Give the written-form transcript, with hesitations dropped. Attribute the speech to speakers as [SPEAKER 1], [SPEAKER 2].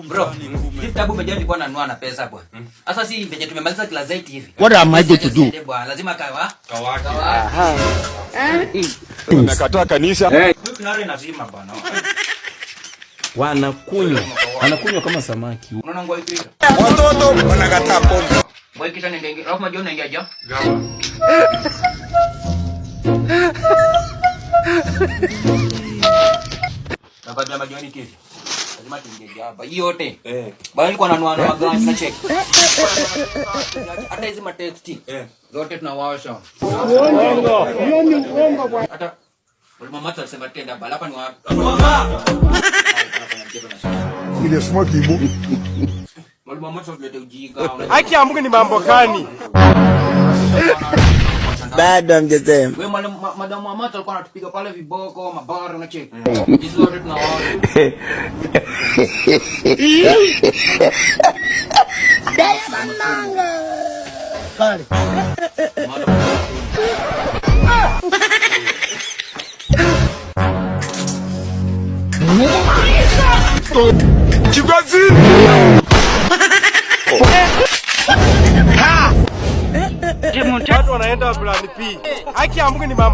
[SPEAKER 1] Bro, kitabu umejua nilikuwa nanunua na pesa bwana. Sasa si venye tumemaliza class 8 hivi.
[SPEAKER 2] What am I going to do?
[SPEAKER 1] Lazima kawa.
[SPEAKER 2] Aha.
[SPEAKER 3] Unakataa kanisa?
[SPEAKER 1] Huyu kinare lazima bwana.
[SPEAKER 4] Wanakunywa kama samaki.
[SPEAKER 1] Unaona ngoi kile?
[SPEAKER 3] Watoto wanakataa pombe.
[SPEAKER 1] Ngoi kita nenge. Alafu majua unaingia aje?
[SPEAKER 3] Gawa.
[SPEAKER 1] Nakwambia majua ni kipi? Lazima tuingie hapa. Hii yote. Bali nilikuwa nanunua na magani na check. Hata hizi ma text. Zote tunawasha.
[SPEAKER 2] Uongo. Hiyo ni uongo bwana.
[SPEAKER 1] Hata mama tutasema tenda bala hapa ni wapi? Mama.
[SPEAKER 3] Ile smoke ibu.
[SPEAKER 1] Mama tulete ujinga.
[SPEAKER 3] Haki ya Mungu ni mambo gani?
[SPEAKER 2] Bado amjesema.
[SPEAKER 1] Wewe madam mama alikuwa anatupiga pale viboko, mabara na check. Hizo zote tunawaona.
[SPEAKER 2] Manga. Kale.
[SPEAKER 3] Chigazi. Watu wanaenda plan P. Haki ya Mungu ni mambo